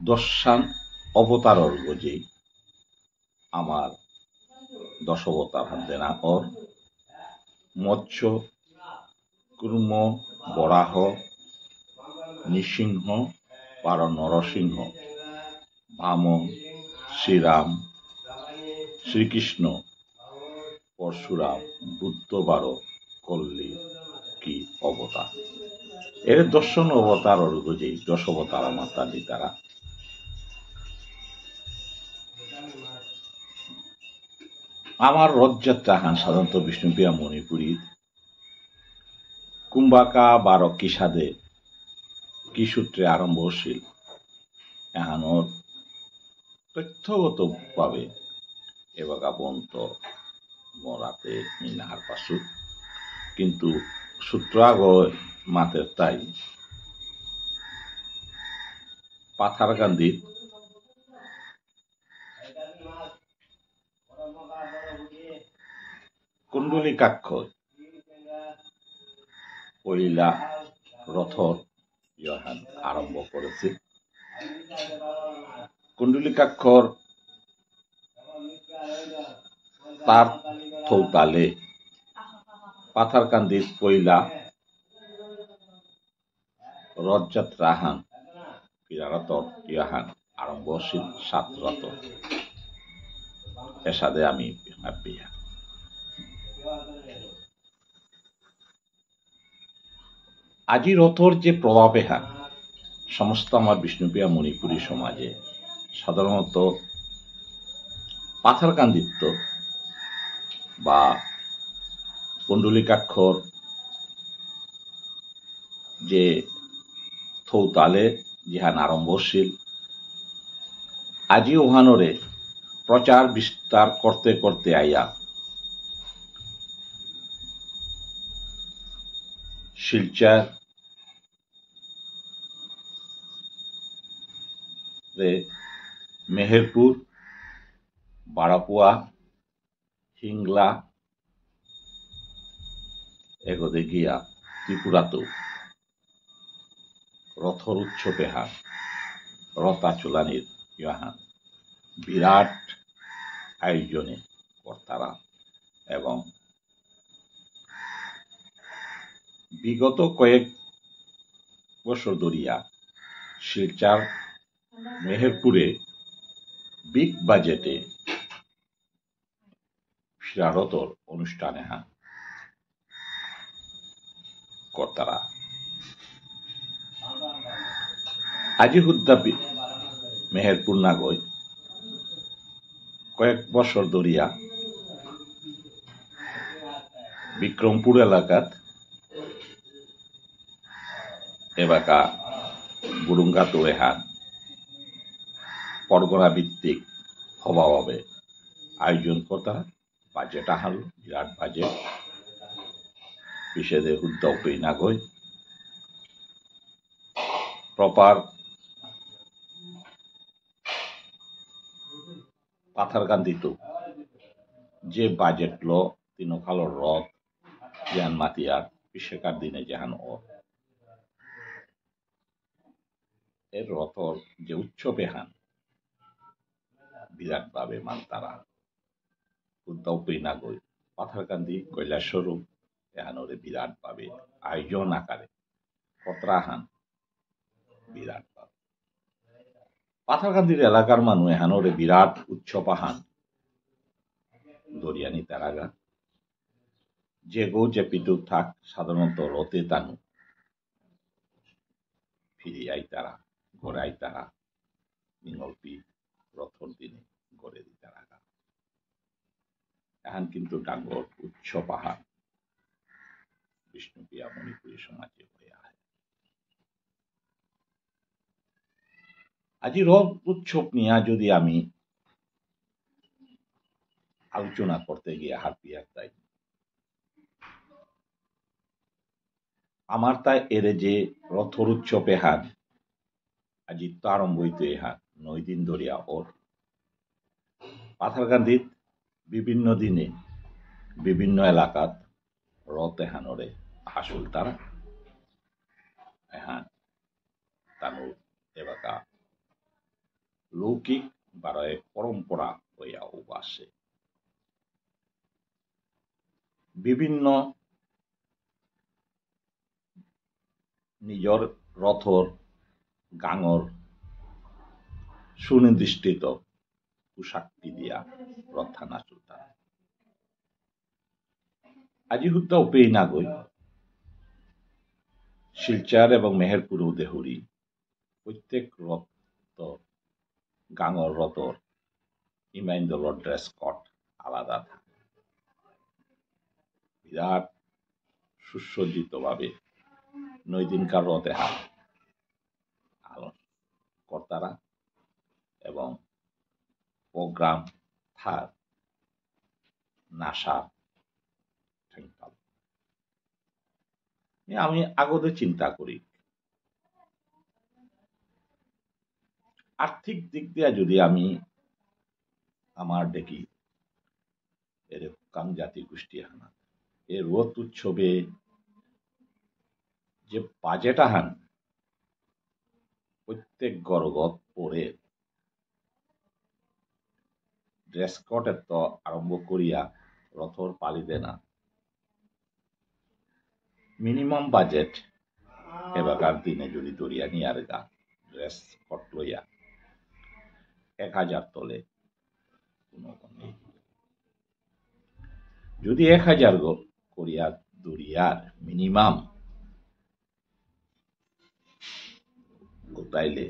দশান অবতারর গজি আমার দশবতার হাতে না ওর মৎস্য কুর্ম বরাহ নৃসিংহ পার নরসিংহ বামন শ্রীরাম শ্রীকৃষ্ণ পরশুরাম বুদ্ধ বারো কল্লি কি অবতার এর দর্শন অবতার অর্গজেই দশবতার মাতা দিতারা আমার রথযাত্রা হান সাধারণত বিষ্ণুপ্রিয়া মণিপুরী কুম্বাকা বা রক্ষী সাদে কি সূত্রে আরম্ভশীল এহানোর তথ্যগত ভাবে এবাকা বন্ত মরাতে মিনাহার পাশু কিন্তু সূত্রাগ মাতের তাই পাথারকান্দির কুণ্ডলিকাক্ষ পহিলা রথর ইহান আরম্ভ করেছে কুণ্ডলিকাক্ষর তার থৌতালে পাথারকান্দির পহিলা রথযাত্রা হান ফিরারতর ইয়াহান আরম্ভশীল সাত রথ এসাদে আমি বিয়া আজি রথর যে প্রভাবে হান সমস্ত আমার বিষ্ণুপ্রিয়া মণিপুরী সমাজে সাধারণত পাথারকান্দিত্ব বা কুণ্ডলিকাক্ষর যে থৌতালে জিহান আরম্ভশীল আজি ওহানরে প্রচার বিস্তার করতে করতে আইয়া শিলচর রে মেহেরপুর বারাপুয়া হিংলা এগোতে গিয়া ত্রিপুরাতেও রথর উৎসবে হান রথা চুলানির ইয়াহান বিরাট আয়োজনে কর্তারা এবং বিগত কয়েক বছর ধরিয়া শিলচর মেহেরপুরে বিগ বাজেটে ফিরারতর অনুষ্ঠানে হান কর্তারা আজি হুদ্দা মেহেরপুর নাগয় কয়েক বছর ধরিয়া বিক্রমপুর এলাকাত এবাকা বুরুঙ্গা তোড়ে হান পরগনা ভিত্তিক হবাভাবে আয়োজন কর্তারা বাজেট আহাল বিরাট বাজেট বিশেষে হুদ্দা উপেই নাগয় প্রপার পাথারকান্দিত যে বাজেট ল তিনকালর রথ যেহান মাতিয়ার বিশেকার দিনে যেহান এর রথর যে উৎসবে হান বিরাট ভাবে মানতারা হুদ্দা উপেই নাগয় পাথারকান্দি কৈলাসস্বরূপ এহানরে বিরাট ভাবে আয়োজন আকারে কতরা হান বিরাট ভাবে পাথারকান্দির এলাকার মানুষ এহানরে বিরাট উৎসব আহান দরিয়ানি তারাগা যে গো যে পিটু থাক সাধারণত রথে তানু ফিরে আই তারা ঘোরাই তারা নিঙ্গলপি রথর দিনে গড়ে দি তারাগা এখন কিন্তু ডাঙ্গর উৎসব আহান বিষ্ণুপ্রিয়া মণিপুরী সমাজে হয়ে আয় আজি রথ উৎসব নিয়ে যদি আমি আলোচনা করতে গিয়ে হাত পিয়ার তাই আমার তাই এর যে রথর উৎসবে হান আজি তো আরম্ভ হইতে হান 9 দিন ধরিয়া ওর পাথারকান্দিত বিভিন্ন দিনে বিভিন্ন এলাকাত রথ এহানরে আসল তারা এহান তানুর এবাকা লৌকিক বারয়ে পরম্পরা হইয়া উবাসে বিভিন্ন নিজর রথর গাঙর সুনির্দিষ্টিত পোশাকটি দিয়া রথা নাচুতা আজি হুদ্দা উপেই নাগৈ শিলচর এবং মেহেরপুর দেহুরি প্রত্যেক রথ গাঙর রথর ইমাইন্দলর ড্রেস কোড আলাদা থাকে বিরাট সুসজ্জিত ভাবে নৈদিনকার রথে হাত আলোর কর্তারা এবং প্রোগ্রাম থার নাসা ঠেংপাল আমি আগতে চিন্তা করি আর্থিক দিক দিয়ে যদি আমি আমার দেখি এর কাম জাতি গোষ্ঠী হানা এই রথ উৎসবে যে বাজেট আহান প্রত্যেক গরগত পরে ড্রেস কোড এত আরম্ভ করিয়া রথর পালি দেনা মিনিমাম বাজেট এবারকার দিনে যদি দরিয়া নিয়ার গা ড্রেস কোড লইয়া 1000 তলে কোনো নেই যদি 1000 করিয়া দরিয়ার মিনিমাম তাইলে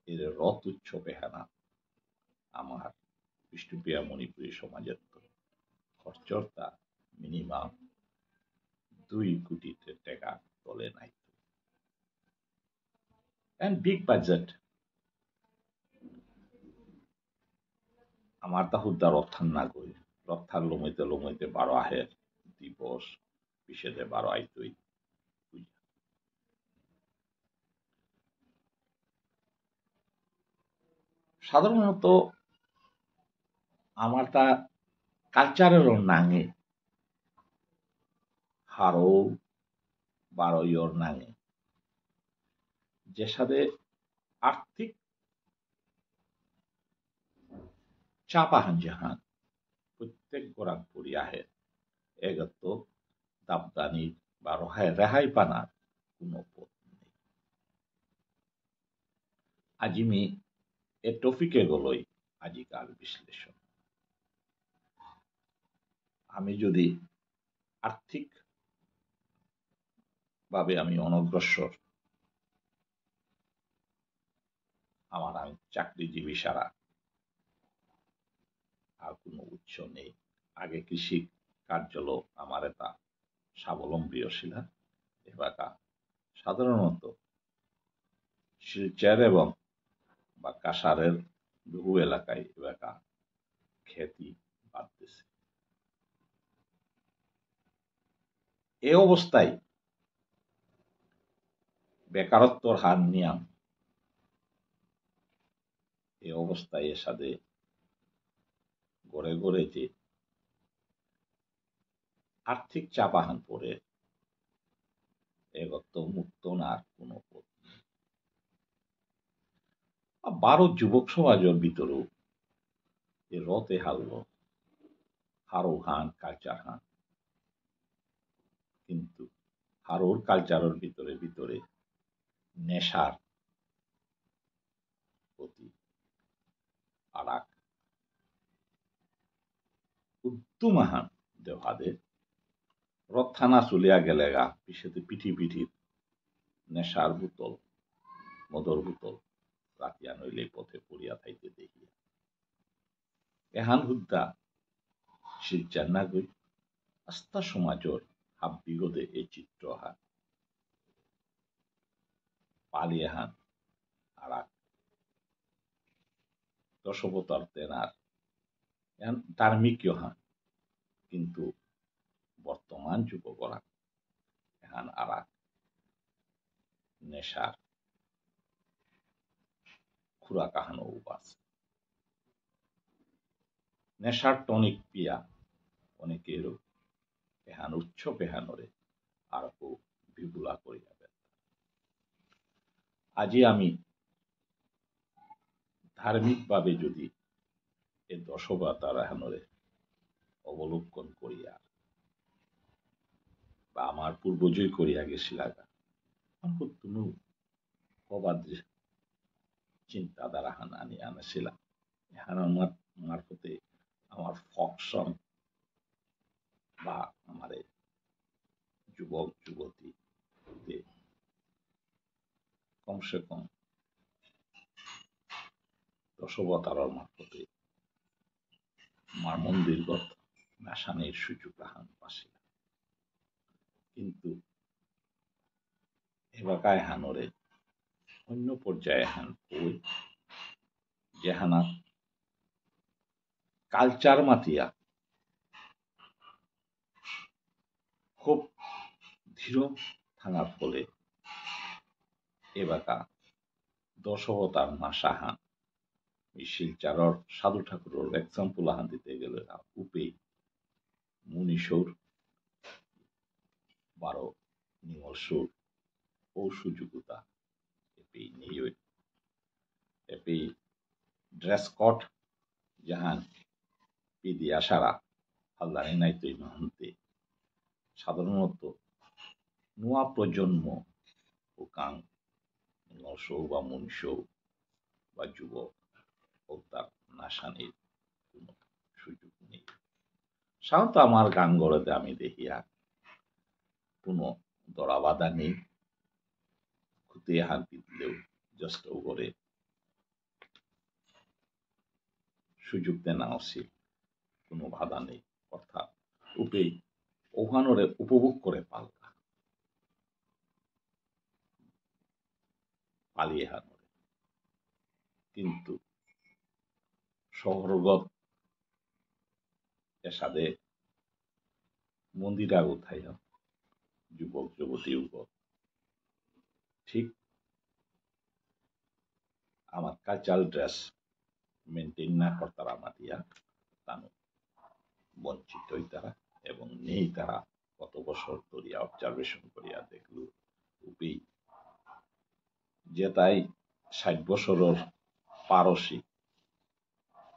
এর রথ উৎসবে হানা আমার বিষ্ণুপ্রিয়া মণিপুরী সমাজের তো খরচরতা মিনিমাম 2 কোটি টাকা তলে নাই এন্ড বিগ বাজেট আমার তা হুদ্দা রথান না গই রথার লমইতে 12 আহের দিবস বিশেষে 12 আইতই সাধারণত আমার তা কালচারের নাঙে হারো 12 ইয়র নাঙে যে সাথে আর্থিক চাপ আহান জাহান প্রত্যেক গোরাক পড়ি আহে এগত দাবদানি বা রেহাই পানার কোনো পথ নেই আজিমি এ টপিকে গলই আজিকাল বিশ্লেষণ আমি যদি আর্থিক ভাবে আমি অনগ্রসর আমার চাকরিজীবী সারা আর কোনো উৎস নেই আগে কৃষি কার্যল আমার এটা স্বাবলম্বীও ছিল এবাকা সাধারণত শিলচর এবং বা কাসারের বহু এলাকায় এবাকা খ্যাতি বাড়তেছে এ অবস্থায় বেকারত্বর হার নিয়াম এ অবস্থায় এর সাথে গড়ে গড়ে যে আর্থিক চাপ আহান পড়ে এগত মুক্ত না কোনো পথ নেই 12 যুবক সমাজের ভিতরেও এ রথে হারল হারো হান কালচার হান কিন্তু হারোর কালচারের ভিতরে ভিতরে নেশার প্রতি আর এক উদ্যমাহান দেহাদের রথ থানা চলিয়া গেলে গা পিছেতে পিঠি পিঠির নেশার বোতল মদর বোতল রাতিয়া নইলে পথে পড়িয়া থাইতে দেখিয়া এহান হুদ্দা শিলচার না গই আস্থা সমাজর হাব বিগদে এই চিত্র হান পালিয়ে হান আর এক দশবতার তেনার ধার্মিক হান কিন্তু বর্তমান যুবকরা এহান আর এক নেশার খুরা কাহানো উপাস নেশার টনিক পিয়া অনেকেরও এহান উৎসব এহানরে আর বিপুলা করিয়া আজি আমি ধার্মিকভাবে যদি এই দশবতার হানরে অবলোকন করিয়া বা আমার পূর্বজই করিয়া গেছিলাগা কোনো অবাধ চিন্তাধারা হান আনি আনেছিলাম হানার মারফতে আমার ফকশন বা আমার যুবক যুবতী কমসে কম দশবতার মারফতে আমার মন্দিরগত নাশানির সুযোগ হান পাশিলা কিন্তু এবাকায় হানরে অন্য পর্যায়ে হান ওই যেহানা কালচার মাতিয়া খুব ধীর থাকার ফলে এবাকা দশবতার নাশা হান শিলচারর সাধু ঠাকুরের এক্সাম্পল হান দিতে গেলে উপে মুনিশোর 12 নিমলসোর ও সুযোগতা এপি নিয়ে এপি ড্রেস কোড জাহান পিদিয়া সারা হালদানি নাই তৈ নহন্তে সাধারণত নোয়া প্রজন্ম ও কাং নিমলসৌ বা মুনিশৌ বা যুবক ও তার নাশানির কোনো সুযোগ নেই সাধারণত আমার গান গড়েতে আমি দেখিয়া কোনো দড়াবাধা নেই খুঁতে হাত দিলেও জাস্ট করে সুযোগ দেনা উচিত কোনো বাধা নেই অর্থাৎ উপে ওখানরে উপভোগ করে পালিয়ে হানরে কিন্তু শহরগত এসাদে মন্দিরা উঠাই যুবক যুবতী উগত ঠিক আমার কালচারাল ড্রেস মেনটেন না করতারা মাতিয়া তানো বঞ্চিত তারা এবং নেই তারা কত বছর ধরিয়া অবজারভেশন করিয়া দেখল উপি যে তাই 60 বছরের পারসী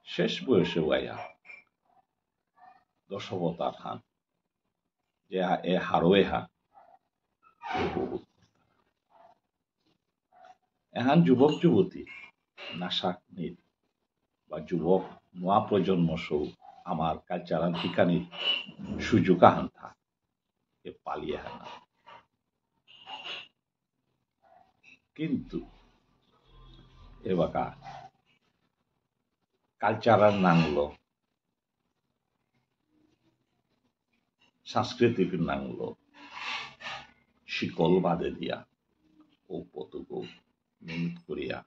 শেষ বয়সে আয়া দশবতার হান যে এ হারোয়ে হা উপভোগ এহান যুবক যুবতী নাশাক নির বা যুবক নোয়া প্রজন্ম সৌ আমার কালচারাল ঠিকানির সুযোগ হান থা এ পালিয়ে হানা কিন্তু এবাকা কালচারাল নাংলো সাংস্কৃতিক নাংলো শিকল বাঁধে দিয়া ও পতুক মিনিট করিয়া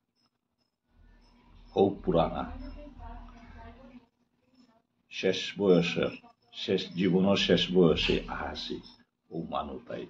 হৌ পুরানা শেষ বয়সের শেষ জীবনের শেষ বয়সে আহাসি ও মানুতাই